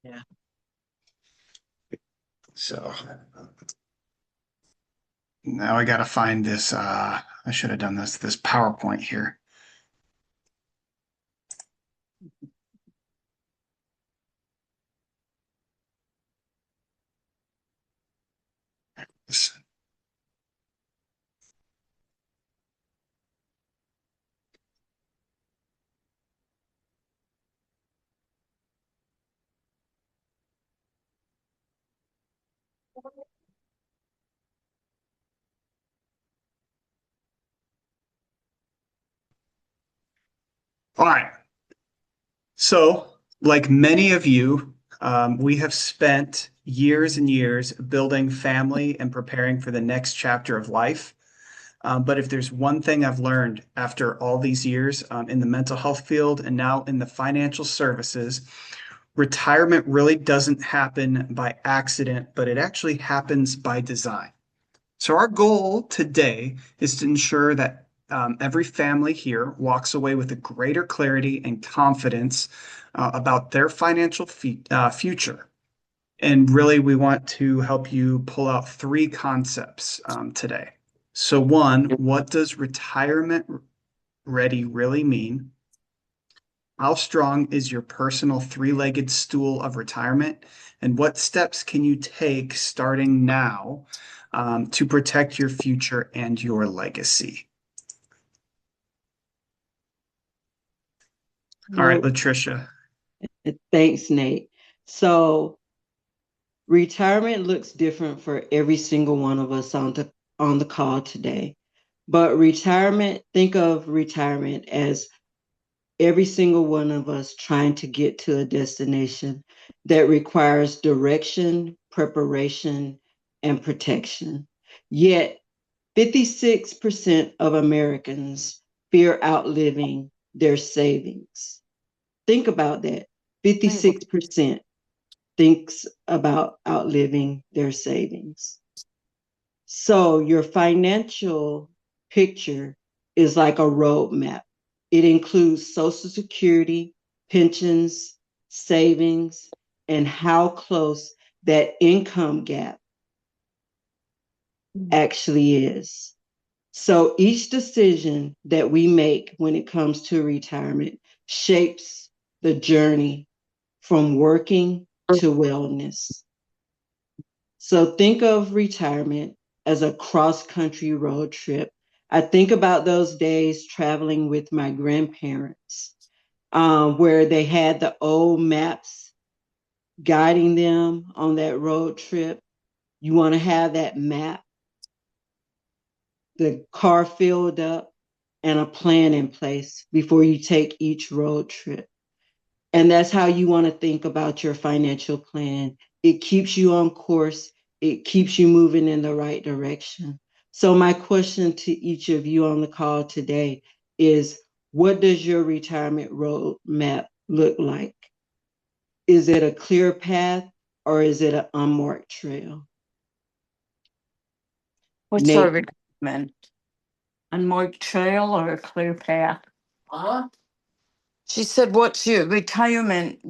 Yeah. So now I got to find this. I should have done this PowerPoint here. All right. So, like many of you, we have spent years and years building family and preparing for the next chapter of life. But if there's one thing I've learned after all these years in the mental health field and now in the financial services, retirement really doesn't happen by accident, but it actually happens by design. So, our goal today is to ensure that every family here walks away with a greater clarity and confidence about their financial future. And really, we want to help you pull out three concepts today. So, one, what does retirement ready really mean? How strong is your personal three-legged stool of retirement? And what steps can you take starting now to protect your future and your legacy? All right, Well, Latricia. thanks, Nate. So retirement looks different for every single one of us on the call today. But retirement, think of retirement as every single one of us trying to get to a destination that requires direction, preparation, and protection. Yet 56% of Americans fear outliving their savings. Think about that. 56% thinks about outliving their savings. So your financial picture is like a roadmap. It includes Social Security, pensions, savings, and how close that income gap actually is. So each decision that we make when it comes to retirement shapes the journey from working to wellness. So think of retirement as a cross country road trip. I think about those days traveling with my grandparents, where they had the old maps guiding them on that road trip. You want to have that map, the car filled up, and a plan in place before you take each road trip. And that's how you want to think about your financial plan. It keeps you on course, it keeps you moving in the right direction. So, my question to each of you on the call today is, what does your retirement roadmap look like? Is it a clear path or is it an unmarked trail? What's our Nate? retirement? Unmarked trail or a clear path? Huh? She said, what's your retirement?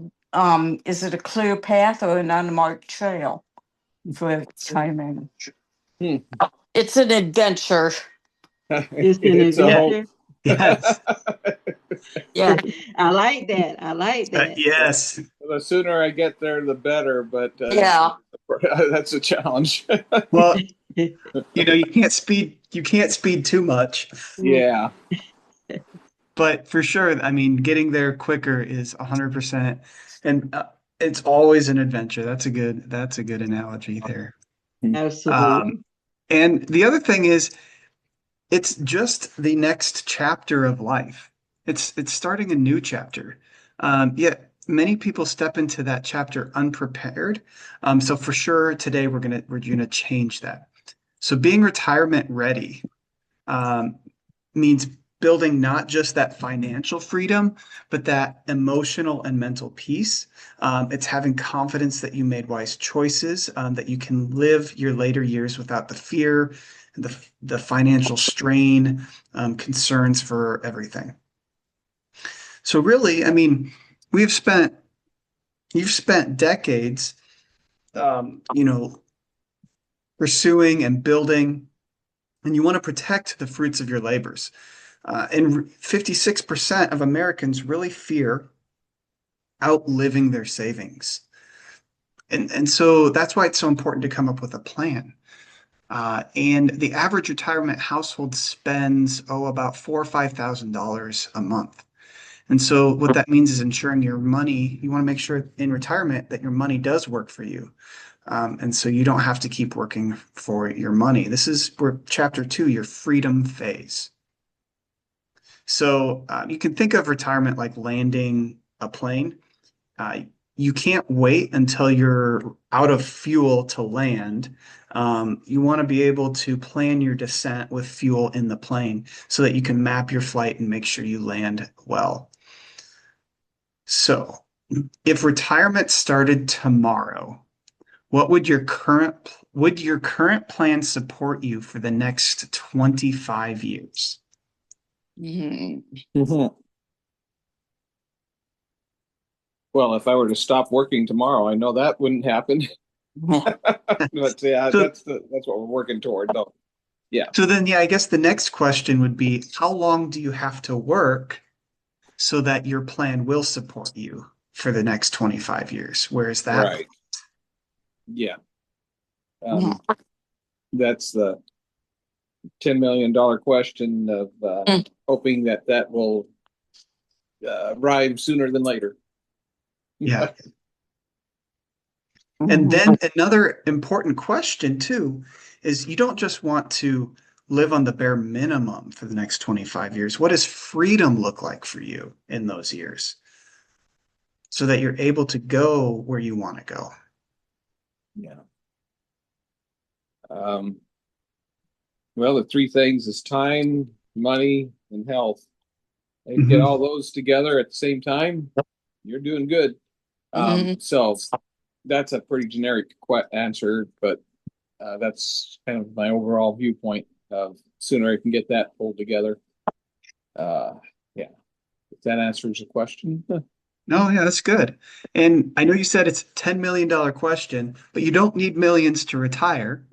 Is it a clear path or an unmarked trail for retirement? It's an adventure. It's an It's a whole. adventure. Yes. Yeah. I like that. I like that. Yes. The sooner I get there, the better. But Yeah. that's a challenge. Well, you can't speed too much, Yeah. but for sure, I mean, getting there quicker is 100%. And it's always an adventure. That's a good analogy there. Absolutely. Um, and the other thing is, it's just the next chapter of life. It's starting a new chapter. Yet many people step into that chapter unprepared. So for sure today we're gonna change that. So being retirement ready um, means building not just that financial freedom, but that emotional and mental peace. It's having confidence that you made wise choices, that you can live your later years without the fear and the financial strain, concerns for everything. So really, I mean, we've spent You've spent decades, you know, pursuing and building, and you want to protect the fruits of your labors. And 56% of Americans really fear outliving their savings. And so that's why it's so important to come up with a plan. And the average retirement household spends, about $4,000 or $5,000 a month. And so what that means is ensuring your money, you want to make sure in retirement that your money does work for you. And so you don't have to keep working for your money. This is where chapter 2, your freedom phase. So you can think of retirement like landing a plane. Uh, you can't wait until you're out of fuel to land. You want to be able to plan your descent with fuel in the plane so that you can map your flight and make sure you land well. So, if retirement started tomorrow, what would your current plan support you for the next 25 years? Mhm. Well, if I were to stop working tomorrow, I know that wouldn't happen. But yeah, So, that's what we're working toward, though. Yeah. so then, yeah, I guess the next question would be, how long do you have to work so that your plan will support you for the next 25 years? Where is that? Right. Yeah. Um, that's the $10 million question of hoping that will arrive sooner than later. Yeah. And then another important question too is you don't just want to live on the bare minimum for the next 25 years. What does freedom look like for you in those years so that you're able to go where you want to go? Yeah. Well, the three things is time, money, and health. And get all those together at the same time, you're doing good. So that's a pretty generic answer, but that's kind of my overall viewpoint of sooner I can get that pulled together. Yeah, if that answers the question. No, yeah, that's good. And I know you said it's a $10 million question, but you don't need millions to retire.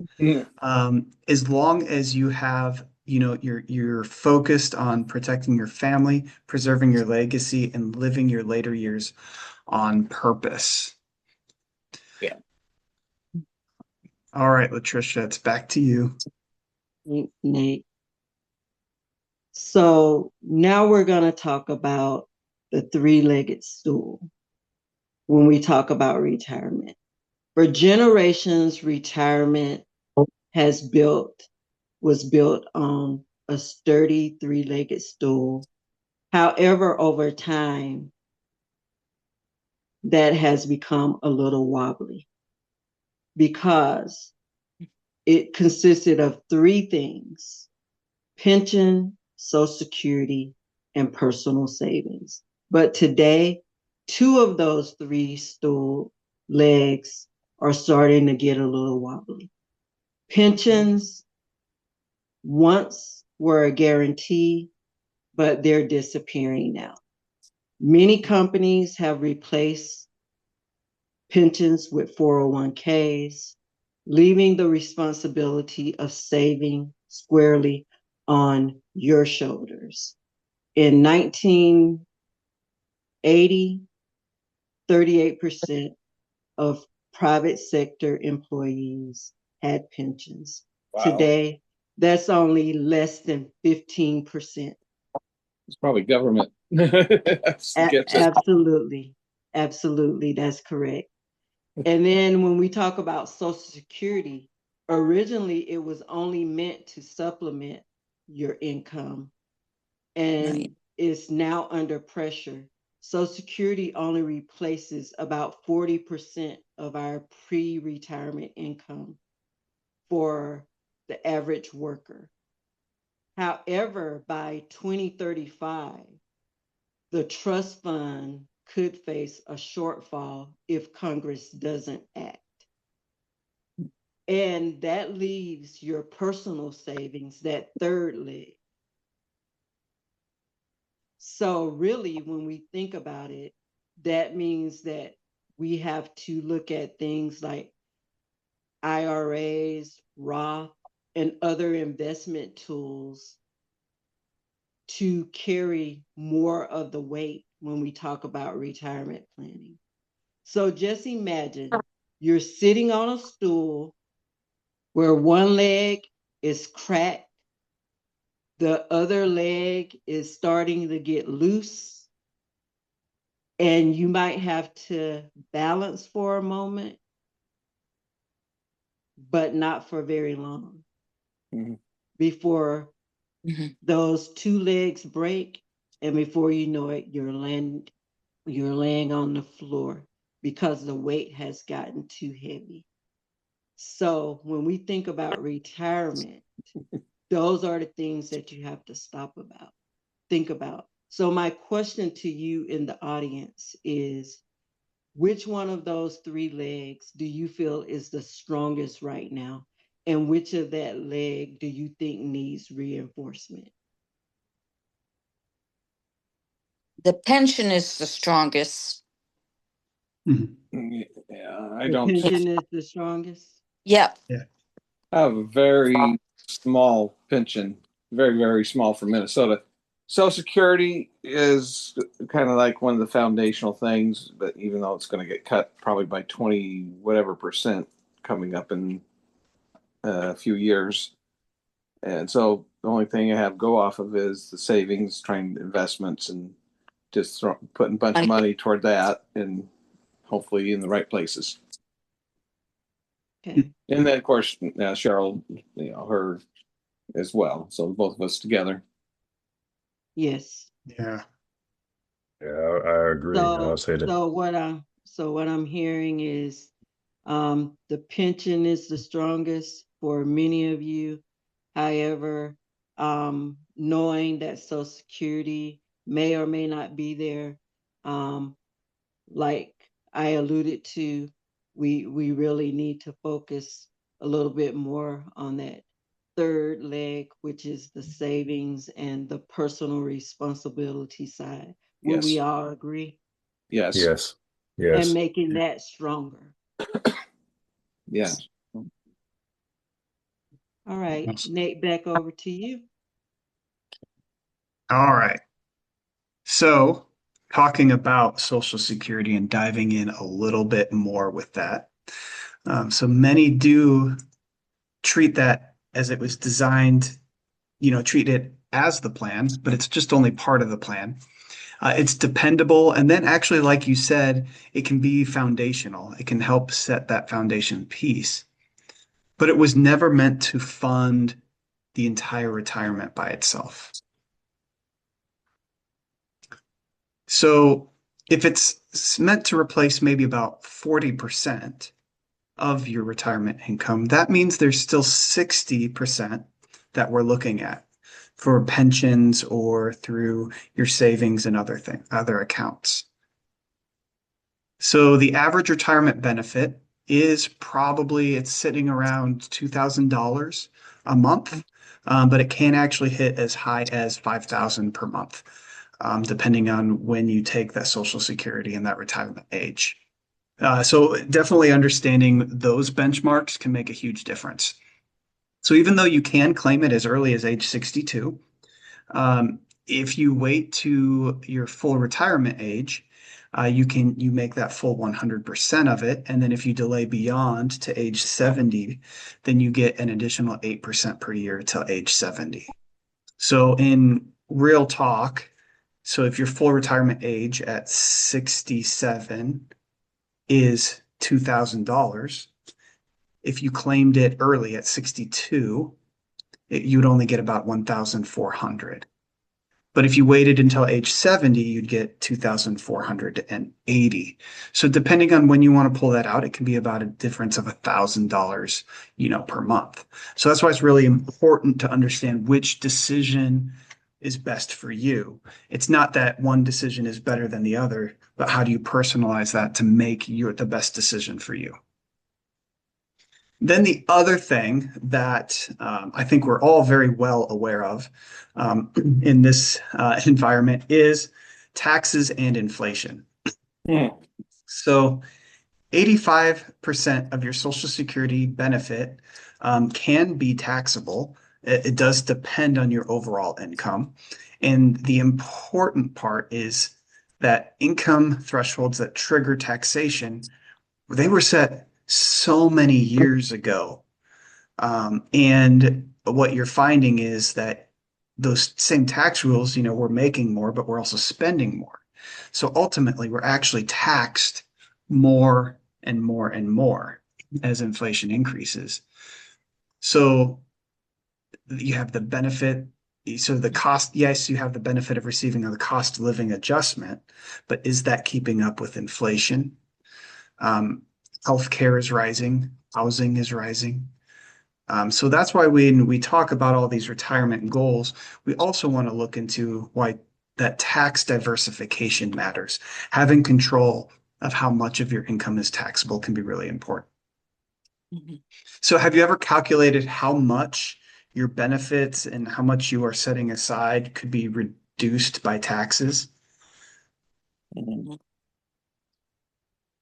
As long as you have, you're focused on protecting your family, preserving your legacy, and living your later years on purpose. Yeah. All right, Latricia, it's back to you. Thanks, Nate. So now we're going to talk about the three-legged stool when we talk about retirement. For generations, retirement was built on a sturdy three-legged stool. However, over time, that has become a little wobbly because it consisted of three things: pension, Social Security, and personal savings. But today, two of those three stool legs are starting to get a little wobbly. Pensions once were a guarantee, but they're disappearing now. Many companies have replaced pensions with 401ks, leaving the responsibility of saving squarely on your shoulders. In 1980, 38% of private sector employees had pensions. Wow. Today, that's only less than 15%. It's probably government. Absolutely. Absolutely. That's correct. And then when we talk about Social Security, originally it was only meant to supplement your income, and it's now under pressure. Social Security only replaces about 40% of our pre-retirement income for the average worker. However, by 2035, the trust fund could face a shortfall if Congress doesn't act. And that leaves your personal savings, that third leg. So really, when we think about it, that means that we have to look at things like IRAs, Roth, and other investment tools to carry more of the weight when we talk about retirement planning. So just imagine you're sitting on a stool where one leg is cracked, the other leg is starting to get loose, and you might have to balance for a moment, but not for very long before those two legs break, and before you know it, you're laying on the floor because the weight has gotten too heavy. So when we think about retirement, those are the things that you have to think about. So my question to you in the audience is, which one of those three legs do you feel is the strongest right now? And which of that leg do you think needs reinforcement? The pension is the strongest. Yeah, I The don't. pension is the strongest? Yep. I have a very small pension, very, very small for Minnesota. Social Security is kind of like one of the foundational things, but even though it's going to get cut probably by 20 whatever percent coming up in a few years. And so the only thing I have go off of is the savings, trying investments, and just putting a bunch of money toward that, and hopefully in the right places. Okay. And then, of course, Cheryl, her as well. So both of us together. Yes. Yeah. Yeah, I agree. I'll say that. So what I'm hearing is the pension is the strongest for many of you. However, knowing that Social Security may or may not be there, like I alluded to, we really need to focus a little bit more on that third leg, which is the savings and the personal responsibility side. Would we Yes. all agree? Yes. Yes. And Yes. making that stronger. Yeah. All right, Nate, back over to you. All right. So, talking about Social Security and diving in a little bit more with that. So many do treat that as it was designed, treat it as the plan, but it's just only part of the plan. It's dependable. And then actually, like you said, it can be foundational. It can help set that foundation piece. But it was never meant to fund the entire retirement by itself. So if it's meant to replace maybe about 40% of your retirement income, that means there's still 60% that we're looking at for pensions or through your savings and other accounts. So the average retirement benefit is it's sitting around $2,000 a month, but it can actually hit as high as $5,000 per month, depending on when you take that Social Security and that retirement age. So definitely understanding those benchmarks can make a huge difference. So even though you can claim it as early as age 62, if you wait to your full retirement age, you make that full 100% of it. And then if you delay beyond to age 70, then you get an additional 8% per year till age 70. So in real talk, so if your full retirement age at 67 is $2,000, if you claimed it early at 62, you'd only get about 1,400. But if you waited until age 70, you'd get 2,480. So depending on when you want to pull that out, it can be about a difference of $1,000, per month. So that's why it's really important to understand which decision is best for you. It's not that one decision is better than the other, but how do you personalize that to make the best decision for you? Then the other thing that I think we're all very well aware of in this environment is taxes and inflation. So 85% of your Social Security benefit can be taxable. It does depend on your overall income. And the important part is that income thresholds that trigger taxation, they were set so many years ago. And what you're finding is that those same tax rules, we're making more, but we're also spending more. So ultimately, we're actually taxed more and more and more as inflation increases. So you have the benefit. So the cost, yes, you have the benefit of receiving the cost of living adjustment, but is that keeping up with inflation? Healthcare is rising, housing is rising. So that's why when we talk about all these retirement goals, we also want to look into why that tax diversification matters. Having control of how much of your income is taxable can be really important. Mhm. So have you ever calculated how much your benefits and how much you are setting aside could be reduced by taxes?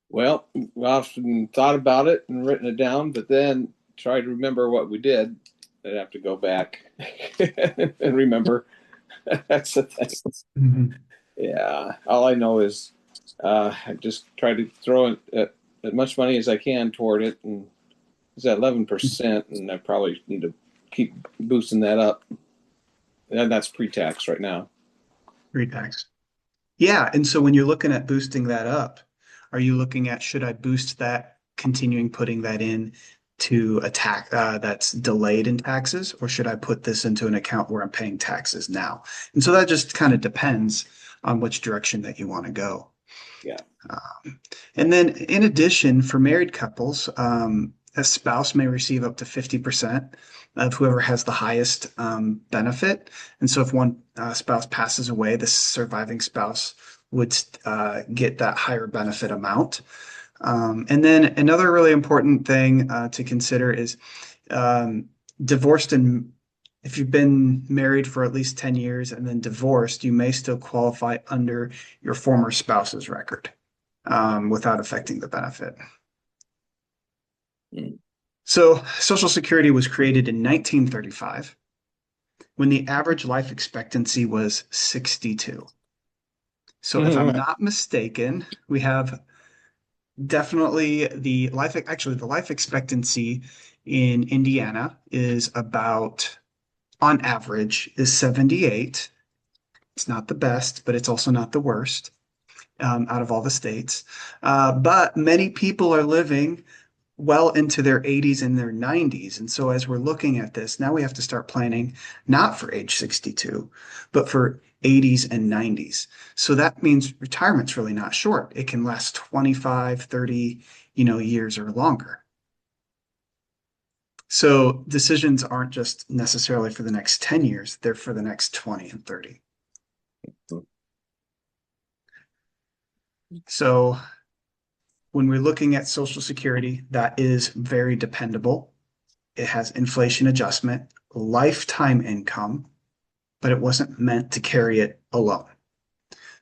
Well, we often thought about it and written it down, but then tried to remember what we did. I'd have to go back and remember. That's the thing. Mhm. Yeah, all I know is I just try to throw as much money as I can toward it, and it's at 11%, and I probably need to keep boosting that up. And that's pre-tax right now. Pre-tax. Yeah, and so when you're looking at boosting that up, are you looking at should I boost that, continuing putting that in to a tax that's delayed in taxes, or should I put this into an account where I'm paying taxes now? And so that just kind of depends on which direction that you want to go. Yeah. And then in addition, for married couples, a spouse may receive up to 50% of whoever has the highest benefit. And so if one spouse passes away, the surviving spouse would get that higher benefit amount. And then another really important thing to consider is divorced and if you've been married for at least 10 years and then divorced, you may still qualify under your former spouse's record without affecting the benefit. Mm. So Social Security was created in 1935 when the average life expectancy was 62. So if I'm not mistaken, we have definitely the life expectancy in Indiana is about, on average, is 78. It's not the best, but it's also not the worst out of all the states. But many people are living well into their 80s and their 90s. And so as we're looking at this, now we have to start planning not for age 62, but for 80s and 90s. So that means retirement's really not short. It can last 25, 30, years or longer. So decisions aren't just necessarily for the next 10 years, they're for the next 20 and 30. So when we're looking at Social Security, that is very dependable. It has inflation adjustment, lifetime income, but it wasn't meant to carry it alone.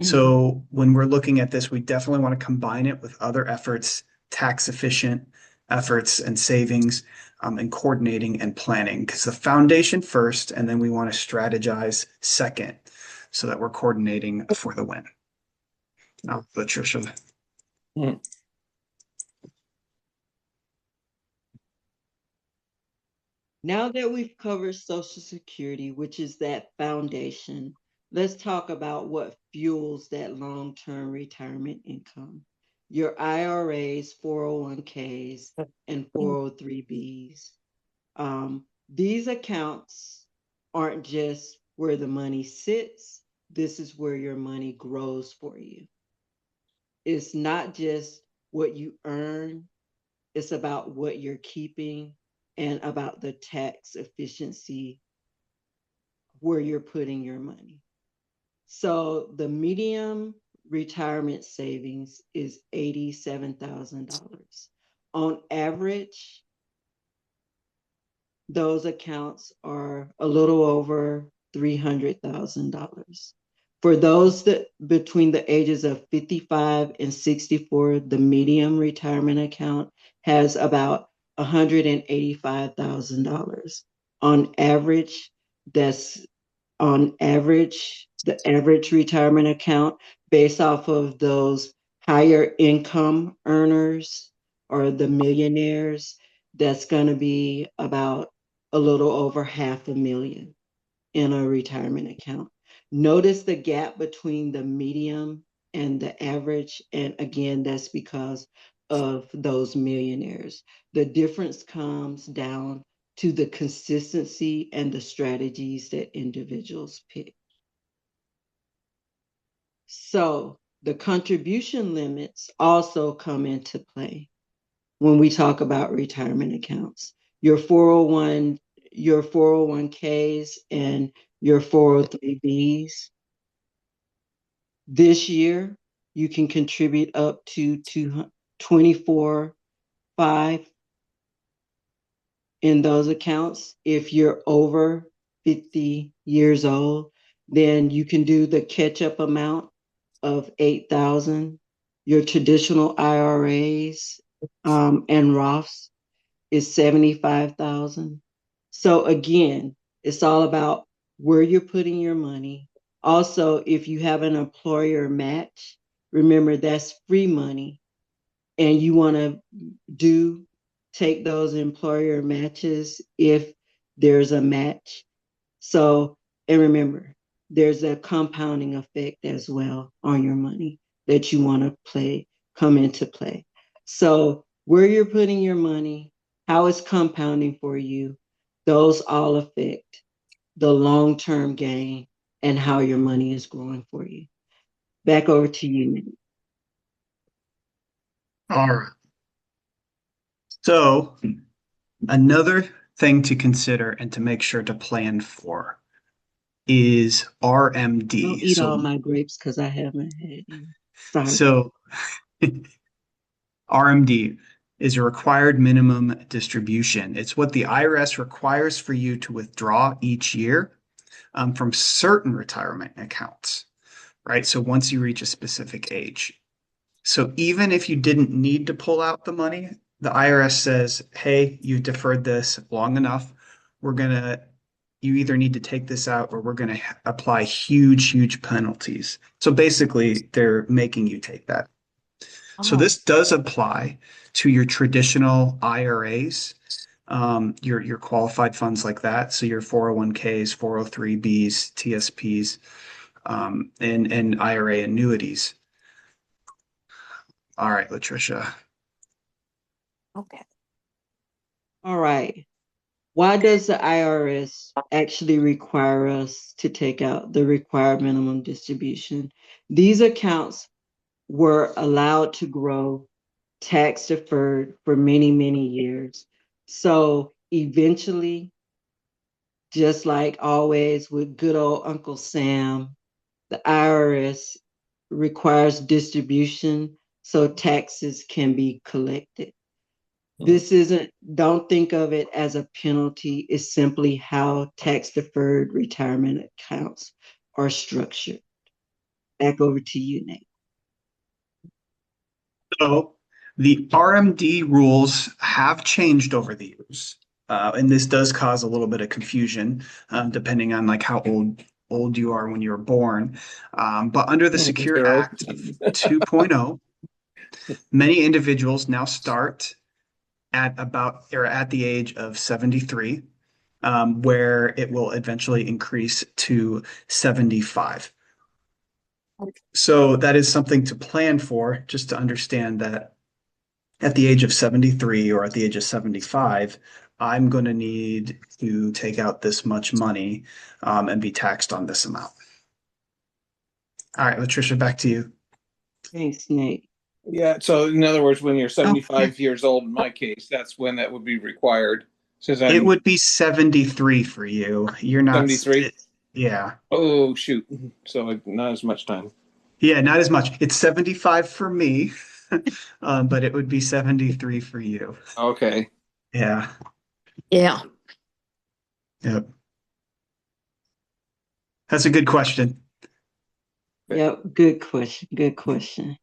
So when we're looking at this, we definitely want to combine it with other efforts, tax efficient efforts and savings, and coordinating and planning, because the foundation first, and then we want to strategize second so that we're coordinating for the win. Now, Patricia. Now that we've covered Social Security, which is that foundation, let's talk about what fuels that long-term retirement income. Your IRAs, 401ks, and 403bs. These accounts aren't just where the money sits. This is where your money grows for you. It's not just what you earn, it's about what you're keeping and about the tax efficiency where you're putting your money. So the medium retirement savings is $87,000. On average, those accounts are a little over $300,000. For those that between the ages of 55 and 64, the medium retirement account has about $185,000. On average, that's on average, the average retirement account based off of those higher income earners or the millionaires, that's going to be about a little over $500,000 in a retirement account. Notice the gap between the medium and the average. And again, that's because of those millionaires. The difference comes down to the consistency and the strategies that individuals pick. So the contribution limits also come into play when we talk about retirement accounts. Your 401ks and your 403bs. This year, you can contribute up to 24.5 in those accounts. If you're over 50 years old, then you can do the catch-up amount of 8,000. Your traditional IRAs and Roths is 75,000. So again, it's all about where you're putting your money. Also, if you have an employer match, remember that's free money, and you want to take those employer matches if there's a match. So, and remember, there's a compounding effect as well on your money that you want to come into play. So, where you're putting your money, how it's compounding for you, those all affect the long-term gain and how your money is growing for you. Back over to you, Nick. All right. So another thing to consider and to make sure to plan for is RMD. Don't eat all my grapes because I haven't had any. Sorry. So RMD is a required minimum distribution. It's what the IRS requires for you to withdraw each year from certain retirement accounts, right? So once you reach a specific age. So even if you didn't need to pull out the money, the IRS says, hey, you've deferred this long enough. You either need to take this out or we're going to apply huge penalties. So basically, they're making you take that. So this does apply to your traditional IRAs, your qualified funds like that. So your 401ks, 403bs, TSPs, and IRA annuities. All right, Latricia. Okay. All right. Why does the IRS actually require us to take out the required minimum distribution? These accounts were allowed to grow tax deferred for many years. So eventually, just like always with good old Uncle Sam, the IRS requires distribution so taxes can be collected. Don't think of it as a penalty. It's simply how tax deferred retirement accounts are structured. Back over to you, Nate. So the RMD rules have changed over the years. And this does cause a little bit of confusion, depending on like how old you are when you were born. But under the Secure Act of 2.0, many individuals now start at the age of 73, where it will eventually increase to 75. So that is something to plan for, just to understand that at the age of 73 or at the age of 75, I'm going to need to take out this much money and be taxed on this amount. All right, Latricia, back to you. Thanks, Nate. Yeah. So in other words, when you're 75 years old, in my case, that's when that would be required. It would be 73 for you. You're not 73. Yeah. Oh shoot! So not as much time. Yeah, not as much. It's 75 for me, but it would be 73 for you. Okay. Yeah. Yeah. Yep. That's a good question. Yep. Good question. Good question.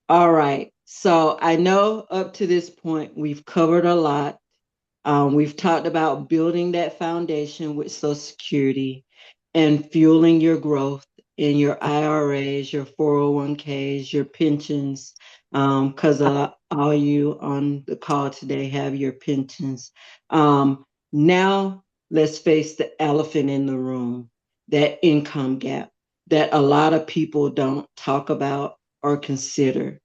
All right. So I know up to this point, we've covered a lot. We've talked about building that foundation with Social Security and fueling your growth in your IRAs, your 401ks, your pensions, because all you on the call today have your pensions. Now, let's face the elephant in the room, that income gap that a lot of people don't talk about or consider.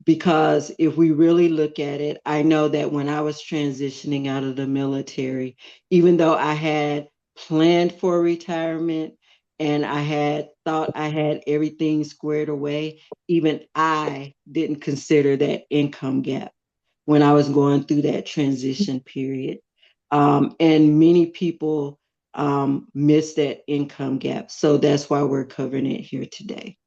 Because if we really look at it, I know that when I was transitioning out of the military, even though I had planned for retirement and I had thought I had everything squared away, even I didn't consider that income gap when I was going through that transition period. And many people miss that income gap. So that's why we're covering it here today.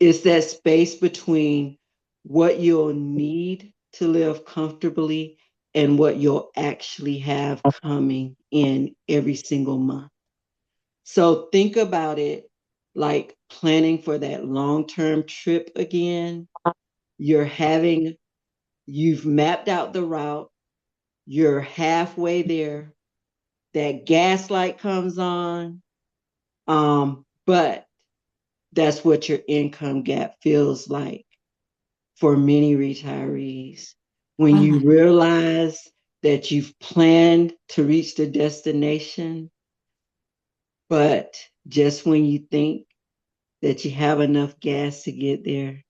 It's that space between what you'll need to live comfortably and what you'll actually have coming in every single month. So think about it like planning for that long-term trip again. You've mapped out the route, you're halfway there, that gas light comes on, but that's what your income gap feels like for many retirees. When you realize that you've planned to reach the destination, but just when you think that you have enough gas to get there,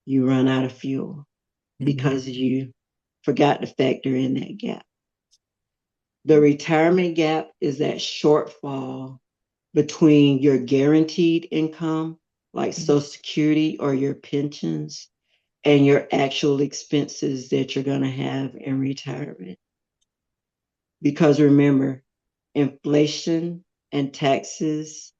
you run out of fuel because you forgot to factor in that gap. The retirement gap is that shortfall between your guaranteed income, like Social Security or your pensions, and your actual expenses that you're going to have in retirement. Because remember, inflation and taxes,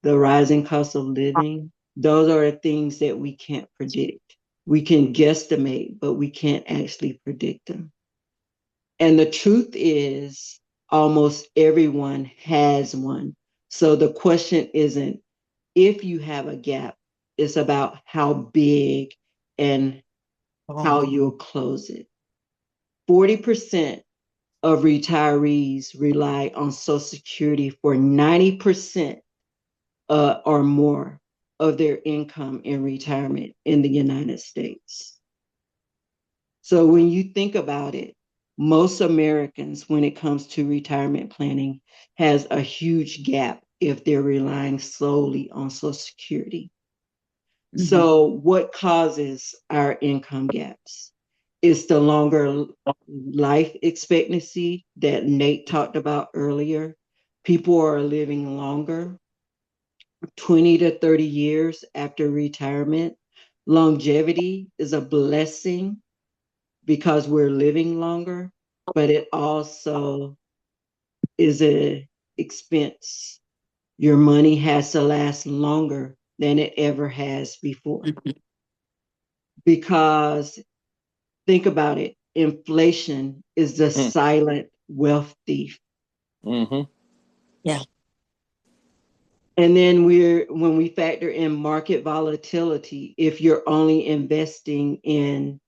the rising cost of living, those are the things that we can't predict. We can guesstimate, but we can't actually predict them. And the truth is, almost everyone has one. So the question isn't if you have a gap, it's about how big and how you'll close it. 40% of retirees rely on Social Security for 90% or more of their income in retirement in the United States. So when you think about it, most Americans, when it comes to retirement planning, has a huge gap if they're relying solely on Social Security. So what causes our income gaps? It's the longer life expectancy that Nate talked about earlier. People are living longer, 20 to 30 years after retirement. Longevity is a blessing because we're living longer, but it also is an expense. Your money has to last longer than it ever has before. Because think about it, inflation is the silent wealth thief. Yeah. And then when we factor in market volatility, if you're only investing in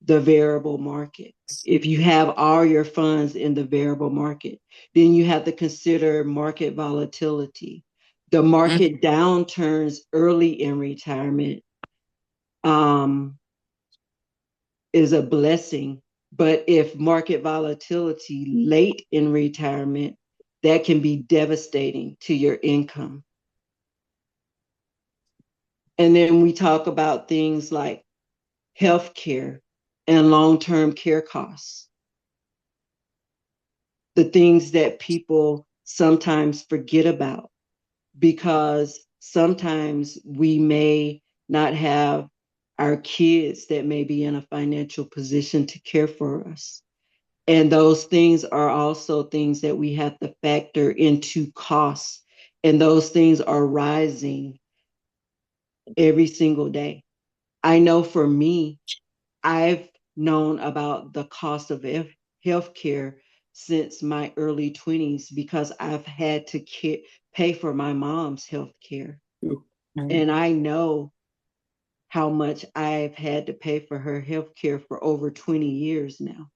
the variable market, if you have all your funds in the variable market, then you have to consider market volatility. The market downturns early in retirement is a blessing. But if market volatility late in retirement, that can be devastating to your income. And then we talk about things like healthcare and long-term care costs. The things that people sometimes forget about because sometimes we may not have our kids that may be in a financial position to care for us. And those things are also things that we have to factor into costs. And those things are rising every single day. I know for me, I've known about the cost of healthcare since my early 20s because I've had to pay for my mom's health care. Mhm. And I know how much I've had to pay for her health care for over 20 years now.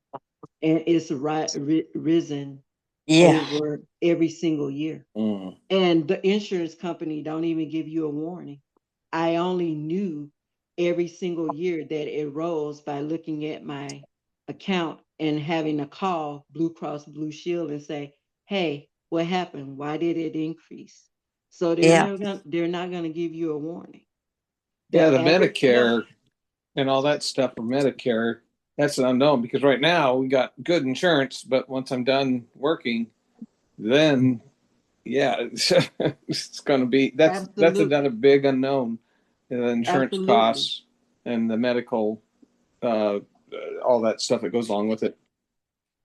And it's risen Yeah. over every single year. Mm. And the insurance company don't even give you a warning. I only knew every single year that it rose by looking at my account and having to call Blue Cross Blue Shield and say, hey, what happened? Why did it increase? So Yeah. they're not gonna give you a warning. Yeah, The the average Medicare and all that stuff for Medicare, that's an unknown because right now we got good insurance, but once I'm done working, then yeah, it's going to be that's Absolutely. another big unknown. The insurance Absolutely. costs and the medical, uh, all that stuff that goes along with it.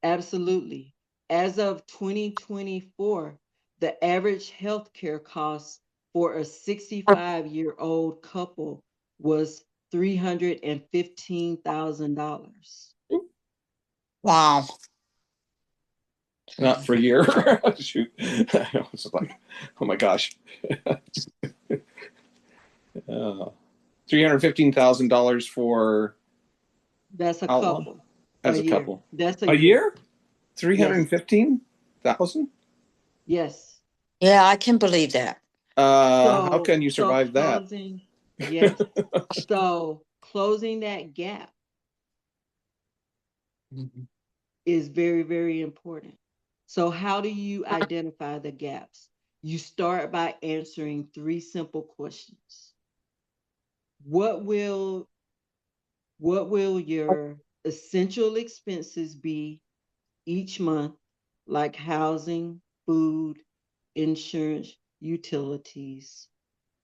Absolutely. As of 2024, the average healthcare cost for a 65-year-old couple was $315,000. Wow. Not for a year. Shoot, I was like, oh my gosh, $315,000 for That's a how long? couple. A As a year. couple, That's a a year. year, Yes. 315,000. Yes. Yeah, I can believe that. How can you So survive that? closing, yes. So closing that gap is very, very important. So, how do you identify the gaps? You start by answering three simple questions. What will your essential expenses be each month, like housing, food, insurance, utilities?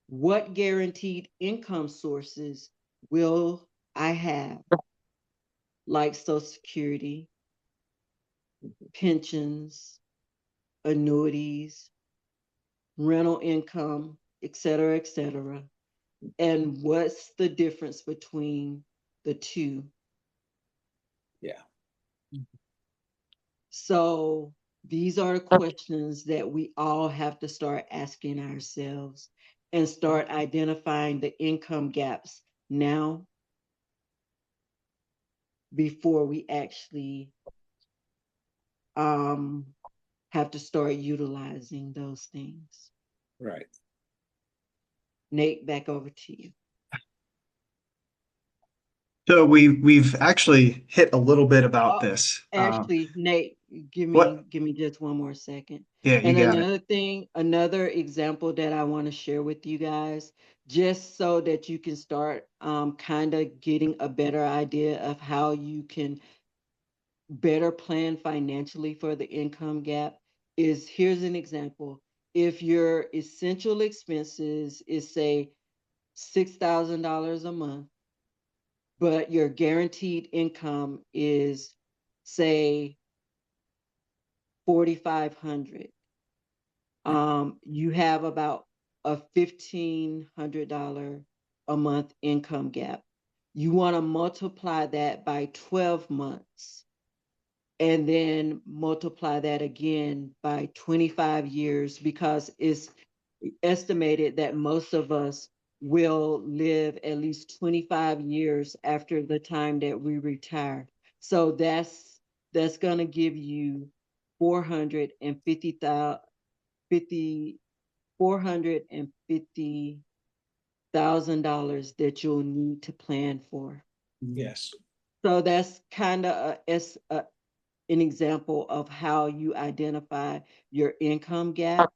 What guaranteed income sources will I have, like Social Security, pensions, annuities, rental income, et cetera, et cetera? And what's the difference between the two? Yeah. So these are the questions that we all have to start asking ourselves and start identifying the income gaps now before we actually have to start utilizing those things. Right. Nate, back over to you. So we've actually hit a little bit about this. Actually, Nate, give What? me just one more second. Yeah, you And got it. another thing, another example that I want to share with you guys, just so that you can start kind of getting a better idea of how you can better plan financially for the income gap, is here's an example. If your essential expenses is say $6,000 a month, but your guaranteed income is say 4,500. You have about a $1,500 a month income gap. You want to multiply that by 12 months and then multiply that again by 25 years, because it's estimated that most of us will live at least 25 years after the time that we retire. So that's going to give you 450,000 $450,000 that you'll need to plan for. Yes. So that's kind of an example of how you identify your income gap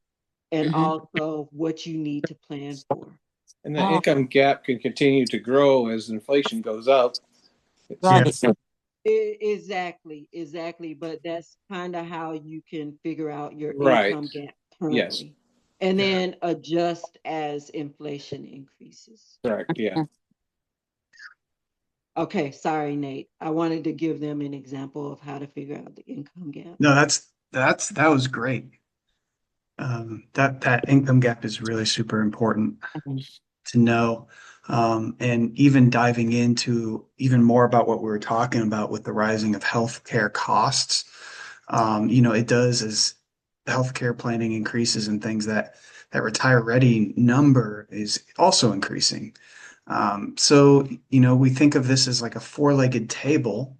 and Mhm. also what you need to plan for. And the Oh, income gap can continue to grow as inflation goes up. right. Exactly. But that's kind of how you can figure out your Right. income gap Yes. currently. And Yeah. then adjust as inflation increases. Correct. Yeah. Okay, sorry, Nate. I wanted to give them an example of how to figure out the income gap. No, that was great. That income gap is really super important to know. And even diving into even more about what we were talking about with the rising of healthcare costs, it does healthcare planning increases and things, that retire ready number is also increasing. So, we think of this as like a four-legged table,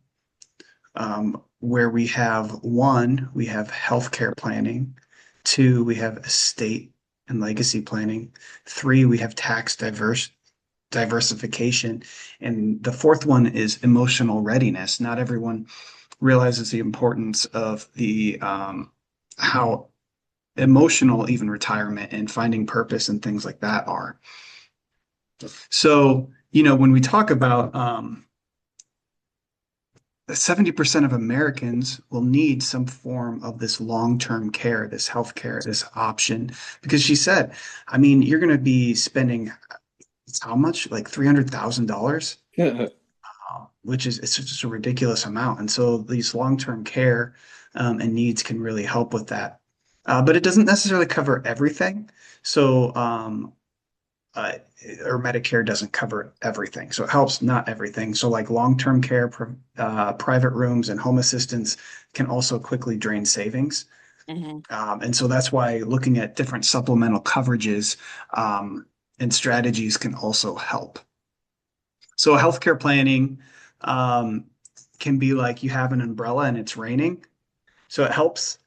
where we have one, we have healthcare planning. Two, we have estate and legacy planning. Three, we have diversification. And the fourth one is emotional readiness. Not everyone realizes the importance of the how emotional even retirement and finding purpose and things like that are. So, when we talk about 70% of Americans will need some form of this long-term care, this health care, this option, because she said, I mean, you're going to be spending how much? Like $300,000, which is, it's just a ridiculous amount. And so these long-term care and needs can really help with that. But it doesn't necessarily cover everything. So, or Medicare doesn't cover everything. So it helps not everything. So like long-term care, private rooms and home assistance can also quickly drain savings. And so that's why looking at different supplemental coverages and strategies can also help. So healthcare planning can be like you have an umbrella and it's raining. So it helps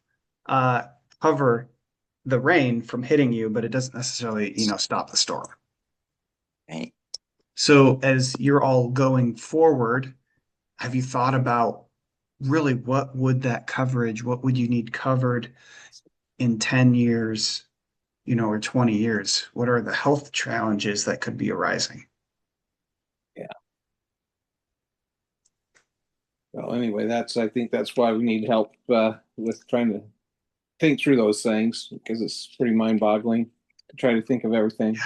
cover the rain from hitting you, but it doesn't necessarily, stop the storm. Right. So as you're all going forward, have you thought about really what would that coverage, what would you need covered in 10 years, or 20 years? What are the health challenges that could be arising? Yeah. Well, anyway, I think that's why we need help with trying to think through those things, because it's pretty mind-boggling to try to think of everything.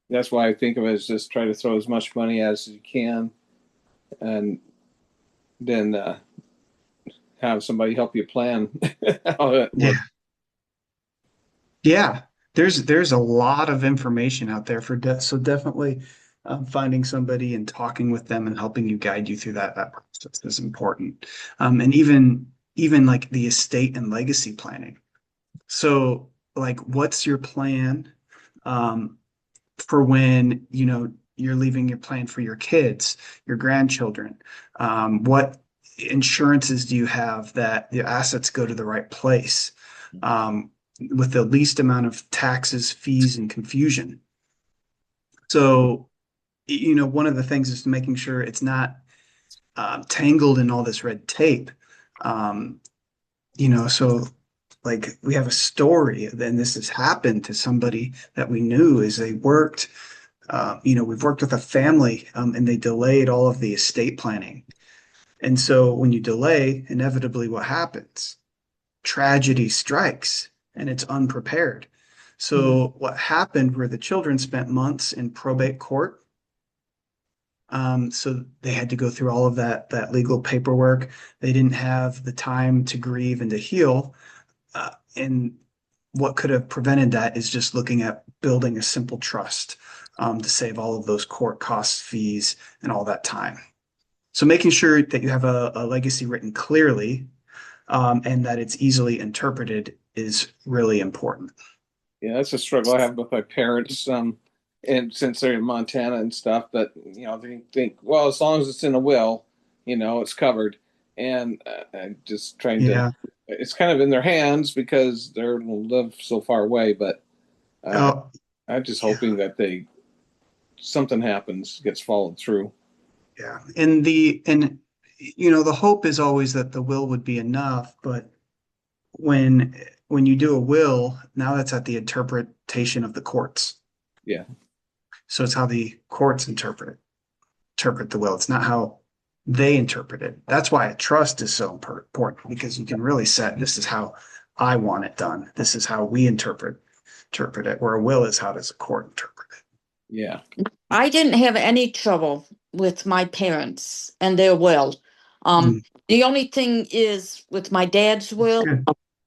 That's why I think of it as just try to throw as much money as you can, and then have somebody help you plan how it works. Yeah. There's a lot of information out there so definitely finding somebody and talking with them and helping you guide you through that process is important. And even like the estate and legacy planning. So like, what's your plan for when, you're leaving your plan for your kids, your grandchildren? What insurances do you have that the assets go to the right place? With the least amount of taxes, fees, and confusion. So, one of the things is making sure it's not tangled in all this red tape. So like we have a story, then this has happened to somebody that we knew as they worked. We've worked with a family and they delayed all of the estate planning. And so when you delay, inevitably what happens? Tragedy strikes and it's unprepared. So what happened were the children spent months in probate court. So they had to go through all of that legal paperwork. They didn't have the time to grieve and to heal. And what could have prevented that is just looking at building a simple trust to save all of those court costs, fees, and all that time. So making sure that you have a legacy written clearly and that it's easily interpreted is really important. Yeah, that's a struggle I have with my parents, and since they're in Montana and stuff. But they think, well, as long as it's in a will, it's covered. And I'm just trying to. It's kind of in their hands because they live so far away. But I'm just hoping that something happens, gets followed through. Yeah, and the hope is always that the will would be enough, but when you do a will, now that's at the interpretation of the courts. Yeah. So it's how the courts interpret the will. It's not how they interpret it. That's why a trust is so important, because you can really set, this is how I want it done. This is how we interpret it, where a will is how does a court interpret it. Yeah. I didn't have any trouble with my parents and their will. The only thing is with my dad's will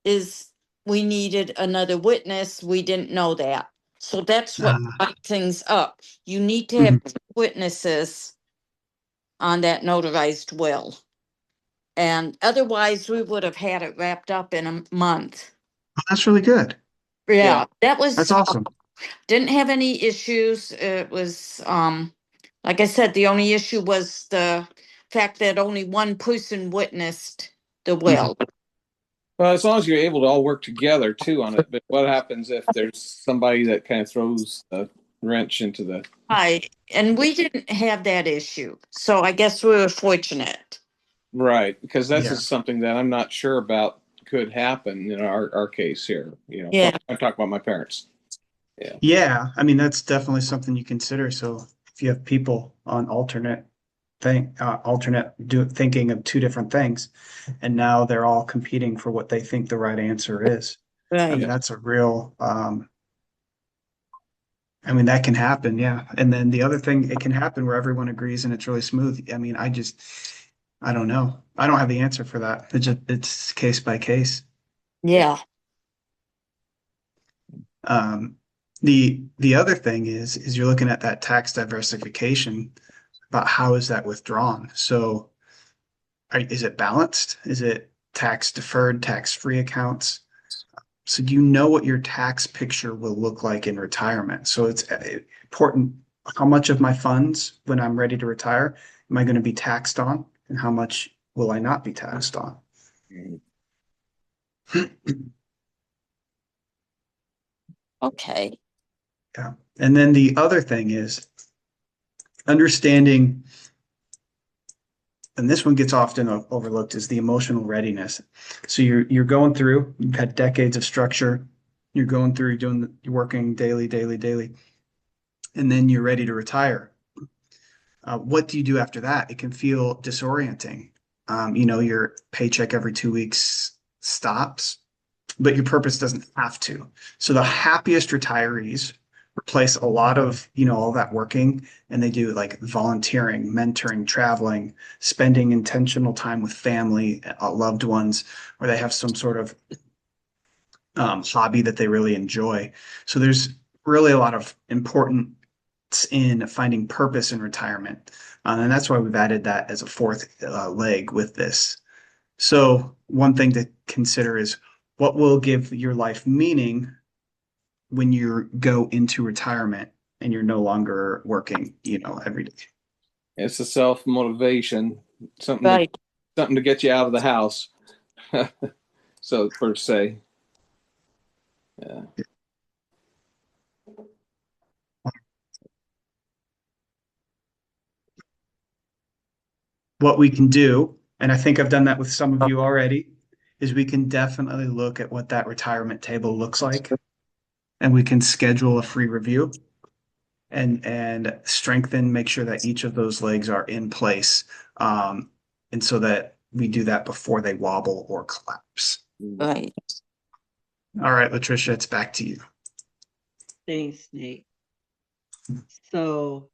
is we needed another witness. We didn't know that. So that's what brought things up. You need to have witnesses on that notarized will. And otherwise we would have had it wrapped up in a month. That's really good. Yeah, that was That's awesome. didn't have any issues. It was like I said, the only issue was the fact that only one person witnessed the will. Well, as long as you're able to all work together too on it. But what happens if there's somebody that kind of throws a wrench into the Right. And we didn't have that issue. So I guess we were fortunate. right? Because that's Yeah. just something that I'm not sure about could happen in our case here. Yeah. I'm talking about my parents. Yeah. Yeah. I mean, that's definitely something you consider. So if you have people on thinking of two different things, and now they're all competing for what they think the right answer is. I mean, Right. that's a real, I mean, that can happen. Yeah. And then the other thing, it can happen where everyone agrees and it's really smooth. I mean, I don't know. I don't have the answer for that. It's case by case. Yeah. Um, the other thing is you're looking at that tax diversification about how is that withdrawn. So is it balanced? Is it tax deferred, tax free accounts? So you know what your tax picture will look like in retirement. So it's important how much of my funds when I'm ready to retire am I going to be taxed on, and how much will I not be taxed on? Okay. Yeah. And then the other thing is understanding, and this one gets often overlooked, is the emotional readiness. So you're going through, you've had decades of structure, you're going through, you're working daily, daily, daily, and then you're ready to retire. What do you do after that? It can feel disorienting. Your paycheck every 2 weeks stops, but your purpose doesn't have to. So the happiest retirees replace a lot of, all that working, and they do like volunteering, mentoring, traveling, spending intentional time with family, loved ones, or they have some sort of hobby that they really enjoy. So there's really a lot of importance in finding purpose in retirement. And that's why we've added that as a fourth leg with this. So one thing to consider is what will give your life meaning when you go into retirement and you're no longer working, every day. It's a self motivation, something Right. something to get you out of the house. So per se. Yeah. What we can do, and I think I've done that with some of you already, is we can definitely look at what that retirement table looks like, and we can schedule a free review and strengthen, make sure that each of those legs are in place. And so that we do that before they wobble or collapse. Right. All right, Latricia, it's back to you. Thanks, Nate. So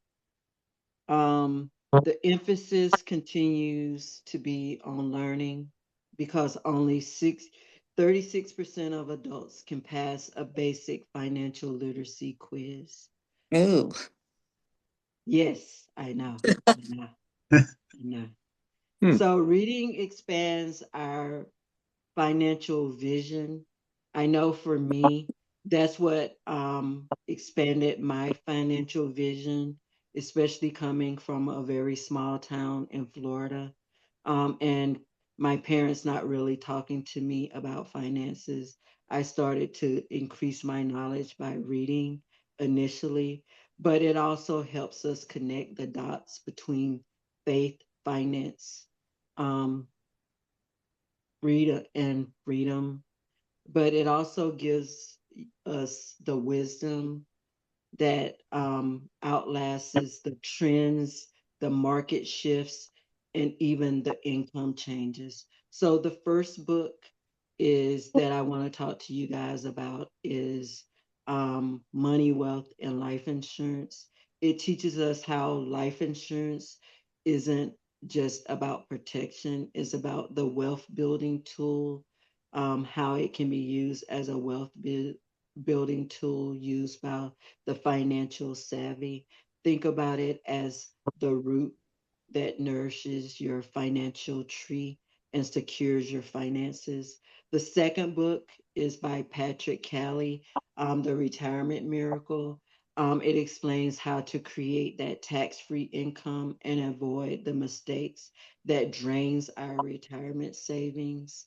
the emphasis continues to be on learning because only 36% of adults can pass a basic financial literacy quiz. Ooh. Yes, I know. I know. I know. So reading expands our financial vision. I know for me, that's what expanded my financial vision, especially coming from a very small town in Florida. And my parents not really talking to me about finances. I started to increase my knowledge by reading initially, but it also helps us connect the dots between faith, finance, um, freedom, but it also gives us the wisdom that outlasts the trends, the market shifts, and even the income changes. So the first book is that I want to talk to you guys about is Money, Wealth, and Life Insurance. It teaches us how life insurance isn't just about protection, it's about the wealth building tool, how it can be used as a building tool used by the financial savvy. Think about it as the root that nourishes your financial tree. and secures your finances. The second book is by Patrick Calley, The Retirement Miracle. It explains how to create that tax-free income and avoid the mistakes that drains our retirement savings.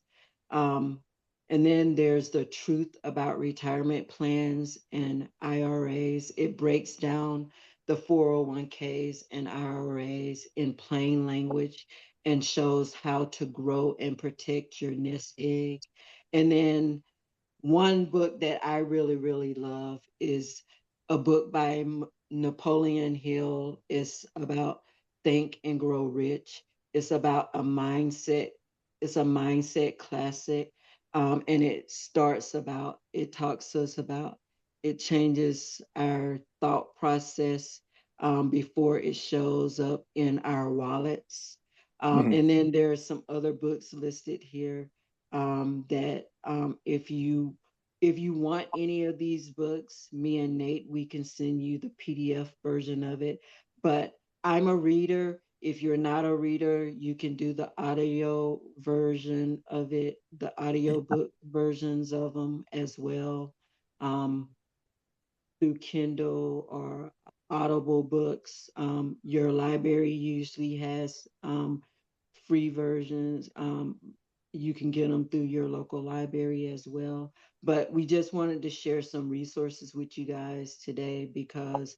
Um, and then there's The Truth About Retirement Plans and IRAs. It breaks down the 401ks and IRAs in plain language and shows how to grow and protect your nest egg. And then one book that I really, really love is a book by Napoleon Hill. It's about Think and Grow Rich. It's about a mindset. It's a mindset classic. And it talks to us about, it changes our thought process before it shows up in our wallets. And then there are some other books listed here that if you want any of these books, me and Nate, we can send you the PDF version of it. But I'm a reader. If you're not a reader, you can do the audio version of it, the audio book versions of them as well, through Kindle or Audible books. Your library usually has free versions. You can get them through your local library as well. But we just wanted to share some resources with you guys today because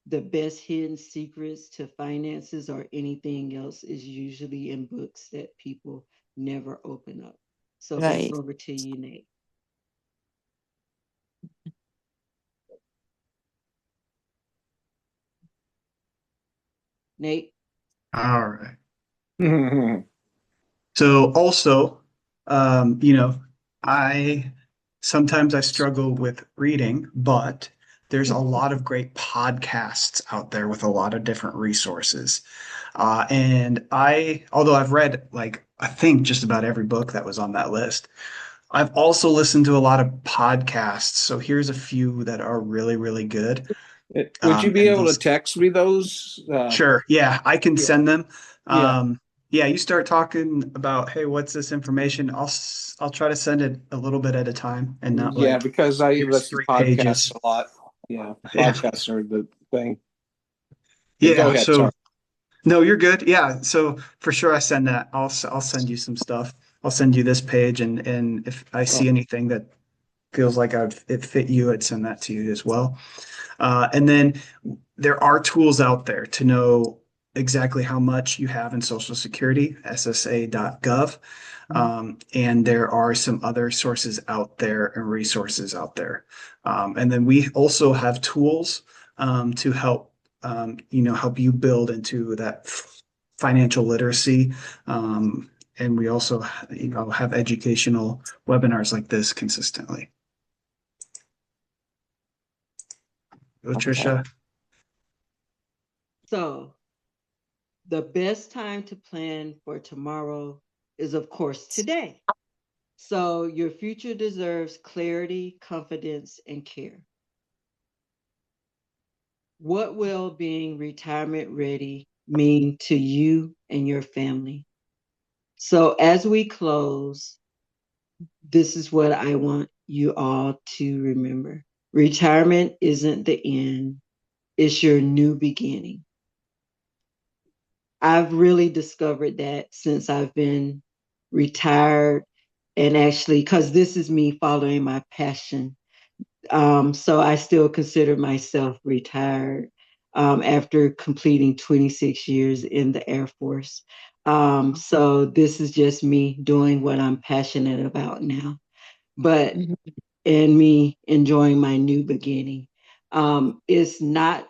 the best hidden secrets to finances or anything else is usually in books that people never open up. So back Right. over to you, Nate. Nate? All right. So also, I sometimes I struggle with reading, but there's a lot of great podcasts out there with a lot of different resources. Although I've read like I think just about every book that was on that list, I've also listened to a lot of podcasts. So here's a few that are really, really good. Would you be And able to these, text me those? sure, yeah, I can Yeah. send them. Yeah. Yeah, you start talking about, hey, what's this information? I'll try to send it a little bit at a time and not Yeah, like because I here's listen to 3 pages. podcasts a lot. Yeah, Yeah, podcasts are the thing. Yeah, go yeah. ahead. Sorry. So no, you're good. Yeah. So for sure, I send that. I'll send you some stuff. I'll send you this page, and if I Oh, see anything that feels like it fit you, I'd send that to you as well. And then there are tools out there to know exactly how much you have in Social Security, SSA.gov. And there are some other sources out there and resources out there. And then we also have tools to help, help you build into that financial literacy. And we also, have educational webinars like this consistently. Go, Tricia. So the best time to plan for tomorrow is, of course, today. So your future deserves clarity, confidence, and care. What will being retirement ready mean to you and your family? So as we close, this is what I want you all to remember. Retirement isn't the end, it's your new beginning. I've really discovered that since I've been retired, and actually, because this is me following my passion. So I still consider myself retired after completing 26 years in the Air Force. So this is just me doing what I'm passionate about now, but and me enjoying my new beginning. It's not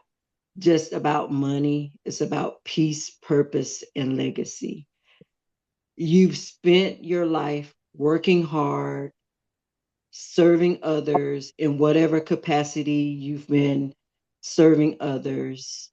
just about money, it's about peace, purpose, and legacy. You've spent your life working hard, serving others in whatever capacity you've been serving others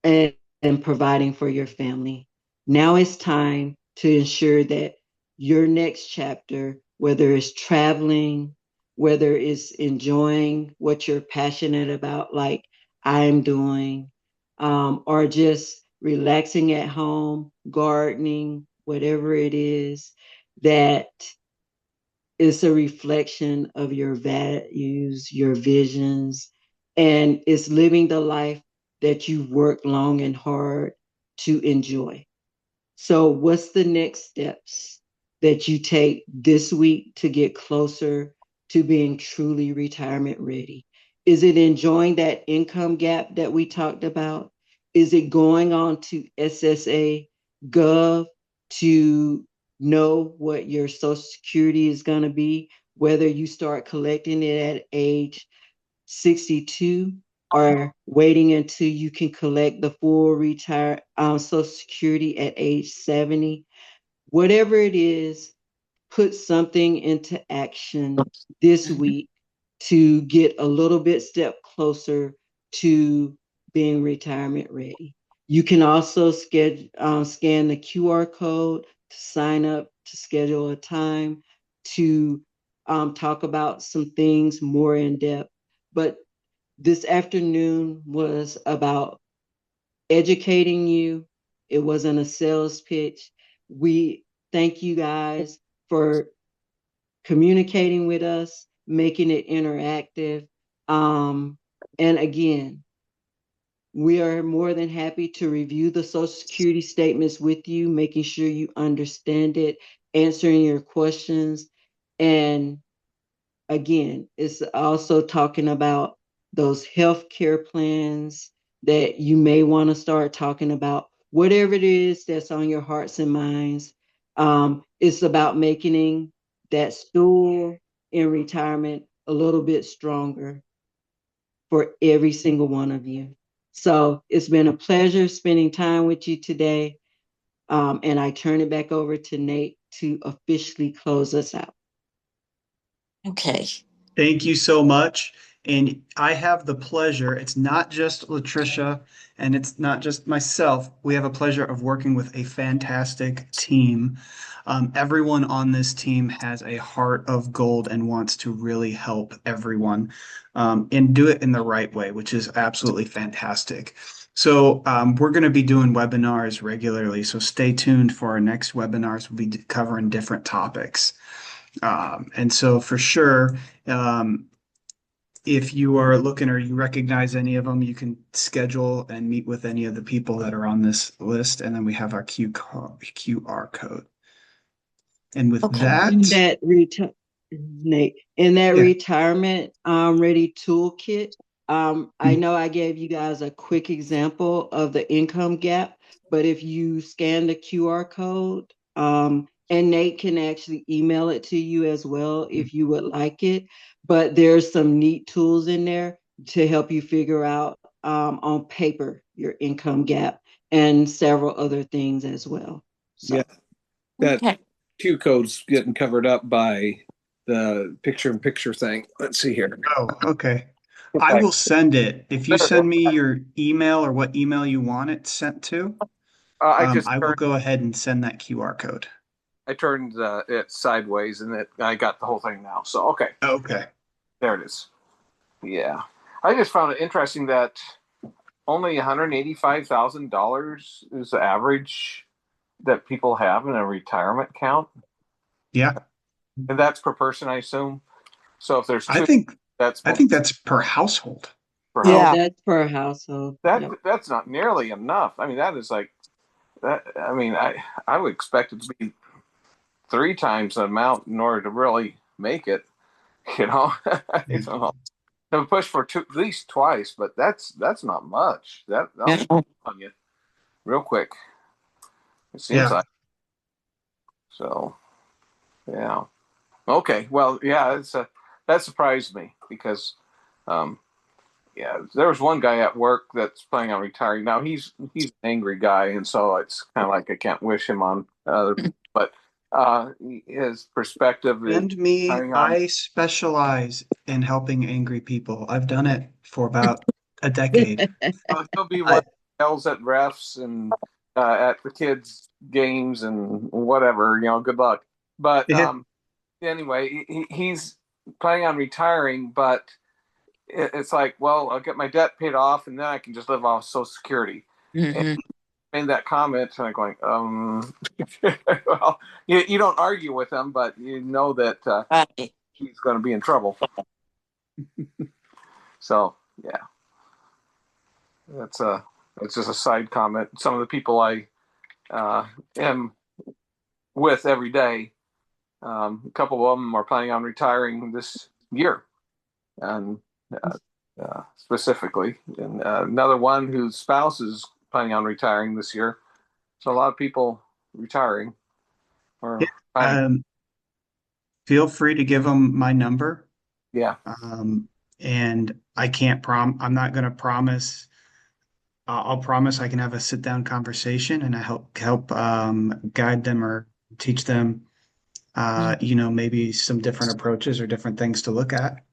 and providing for your family. Now it's time to ensure that your next chapter, whether it's traveling, whether it's enjoying what you're passionate about, like I'm doing, or just relaxing at home, gardening, whatever it is that is a reflection of your values, your visions, and it's living the life that you worked long and hard to enjoy. So, what's the next steps that you take this week to get closer to being truly retirement ready? Is it enjoying that income gap that we talked about? Is it going on to SSA Gov to know what your Social Security is going to be, whether you start collecting it at age 62 or waiting until you can collect the full retire Social Security at age 70? Whatever it is, put something into action this week to get a little bit step closer to being retirement ready. You can also scan the QR code to sign up to schedule a time to talk about some things more in depth. But this afternoon was about educating you. It wasn't a sales pitch. We thank you guys for communicating with us, making it interactive. And again, we are more than happy to review the Social Security statements with you, making sure you understand it, answering your questions. And again, it's also talking about those health care plans that you may want to start talking about, whatever it is that's on your hearts and minds. It's about making that stool in retirement a little bit stronger for every single one of you. So it's been a pleasure spending time with you today. And I turn it back over to Nate to officially close us out. Okay. Thank you so much. And I have the pleasure, it's not just Latricia and it's not just myself. We have a pleasure of working with a fantastic team. Everyone on this team has a heart of gold and wants to really help everyone and do it in the right way, which is absolutely fantastic. So we're going to be doing webinars regularly. So stay tuned for our next webinars. We'll be covering different topics. And so for sure, if you are looking or you recognize any of them, you can schedule and meet with any of the people that are on this list. And then we have our QR code. And with Okay. that, Nate, in that Yeah. retirement ready toolkit, I know I gave you guys a quick example of the income gap, but if you scan the QR code, and Nate can actually email it to you as well if you would like it, but there's some neat tools in there to help you figure out on paper your income gap and several other things as well. So. Yeah, that Okay. Q code's getting covered up by the picture-in-picture thing. Let's see here. oh, okay. I will send it. If you send me your email or what email you want it sent to, I will go ahead and send that QR code. I turned it sideways and I got the whole thing now. So okay, Okay. there it is. Yeah, I just found it interesting that only $185,000 is the average that people have in a retirement account, Yeah. and that's per person, I assume. So if there's two, I think that's per household. per Yeah, house. that's per household. Yep. That's not nearly enough. I mean, that is like that. I mean, I would expect it to be 3 times the amount in order to really make it. You know, I don't know. To push for at least twice, but that's not much. That'll on you real quick. It seems like so. Yeah. Okay. Well, yeah. That surprised me because, yeah, there was one guy at work that's planning on retiring. Now he's an angry guy, and so it's kind of like I can't wish him on other people. But his perspective is And me, I specialize in helping angry people. I've done it for about a decade. he'll be one who yells at refs and at the kids' games and whatever. You know, good luck. But anyway, he's planning on retiring, but it's like, well, I'll get my debt paid off, and then I can just live off Social Security. Mm-hmm. made that comment, and I'm going, well, you don't argue with him, but you know that Right. he's going to be in trouble. So yeah, that's just a side comment. Some of the people I am with every day, a couple of them are planning on retiring this year, and specifically, and another one whose spouse is planning on retiring this year. So a lot of people retiring or Yeah. planning. Feel free to give them my number. Yeah. And I can't I'm not going to promise. I'll promise I can have a sit down conversation and I help guide them or teach them, maybe some different approaches or different things to look at.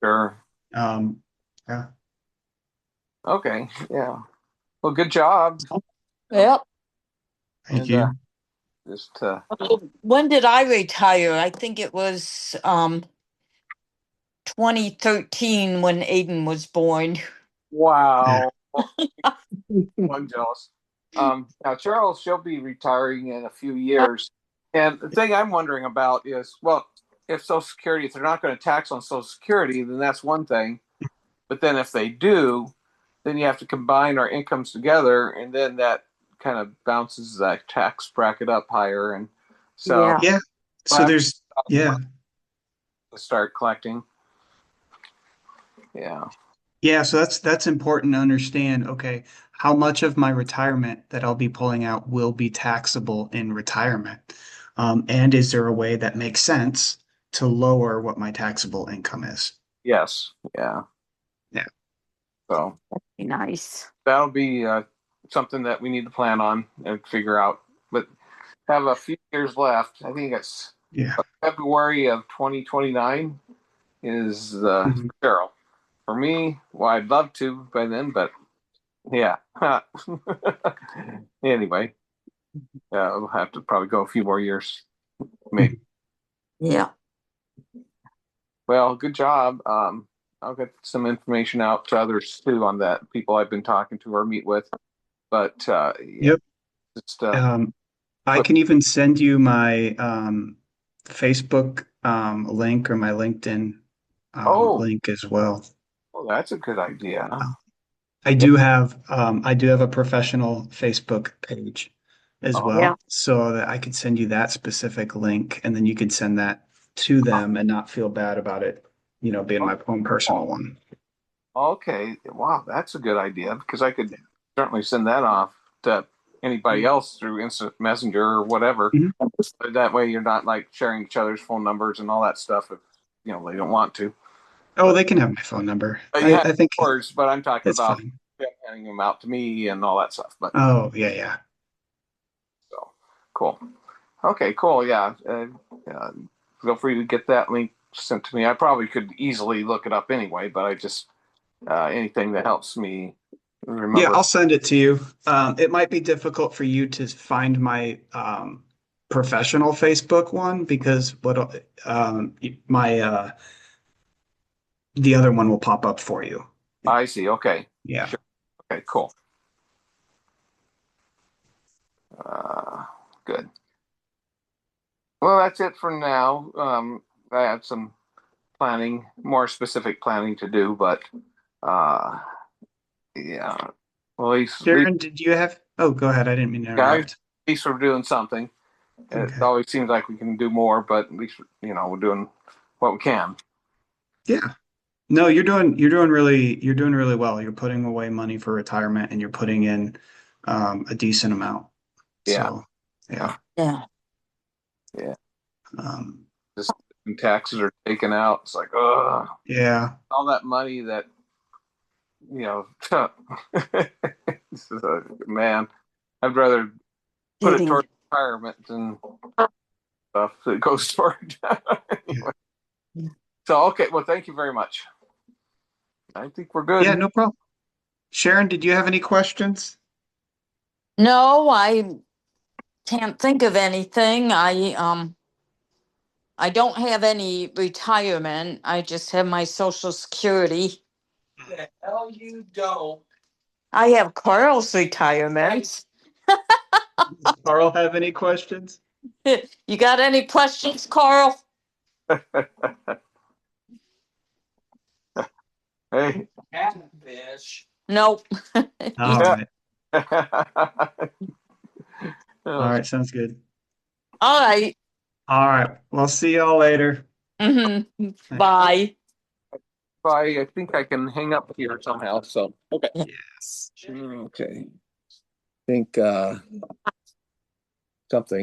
Sure. Yeah. Okay. Yeah. Well, good job. Yep. Thank And, you. just When did I retire? I think it was 2013 when Aiden was born. wow. I'm jealous. Now Cheryl, she'll be retiring in a few years. And the thing I'm wondering about is, well, if Social Security, if they're not going to tax on Social Security, then that's one thing. But then if they do, then you have to combine our incomes together, and then that kind of bounces that tax bracket up higher. And so Yeah. Yeah. So there's, yeah. to start collecting. Yeah. Yeah, so that's important to understand. Okay, how much of my retirement that I'll be pulling out will be taxable in retirement? And is there a way that makes sense to lower what my taxable income is? Yes. Yeah. Yeah. So Be nice. that'll be something that we need to plan on and figure out. But have a few years left. I think it's Yeah. February of 2029 is the Mhm. Cheryl. For me, well, I'd love to by then, but yeah. Anyway, we'll have to probably go a few more years, maybe. Yeah. Well, good job. I'll get some information out to others too on that, people I've been talking to or meet with. But yeah, Yep. just I can even send you my Facebook link or my LinkedIn oh, link as well. well, that's a good idea. I do have a professional Facebook page as Oh, Yeah. well, so that I could send you that specific link, and then you could send that to them and not feel bad about it, being my own personal one. okay. Wow, that's a good idea because I could certainly send that off to anybody else through instant messenger or whatever. Mhm. That way you're not like sharing each other's phone numbers and all that stuff if they don't want to. Oh, they can have my phone number. You have I think yours, but I'm talking it's about fine. them handing them out to me and all that stuff. But Oh, yeah, yeah. so cool. Okay, cool. Yeah. Feel free to get that link sent to me. I probably could easily look it up anyway, but I just anything that helps me Yeah, remember. I'll send it to you. It might be difficult for you to find my professional Facebook one because my the other one will pop up for you. I see. Okay. Yeah. Sure. Okay, cool. Good. Well, that's it for now. I have some more specific planning to do, but yeah. Well, Sharon, did you have? Oh, go ahead. I didn't mean to interrupt. at least we're doing something. It Okay. always seems like we can do more, but at least we're doing what we can. Yeah. No, you're doing really well. You're putting away money for retirement and you're putting in a decent amount. Yeah. So, yeah. Yeah. Yeah. Um, Just when taxes are taken out, it's like, ugh, yeah. all that money that man, I'd rather put it Getting toward retirement than stuff that goes toward. Anyway. Yeah. So, okay. Well, thank you very much. I think we're good. Yeah, no problem. Sharon, did you have any questions? No, I can't think of anything. I don't have any retirement. I just have my Social Security. The hell you don't. I have Carl's retirement. Does Carl have any questions? You got any questions, Carl? Hey. Catfish. Nope. All right. All All right. Sounds good. All right. All right. Well, see y'all later. Bye. I think I can hang up here somehow. So okay. Yes. Okay. I think something.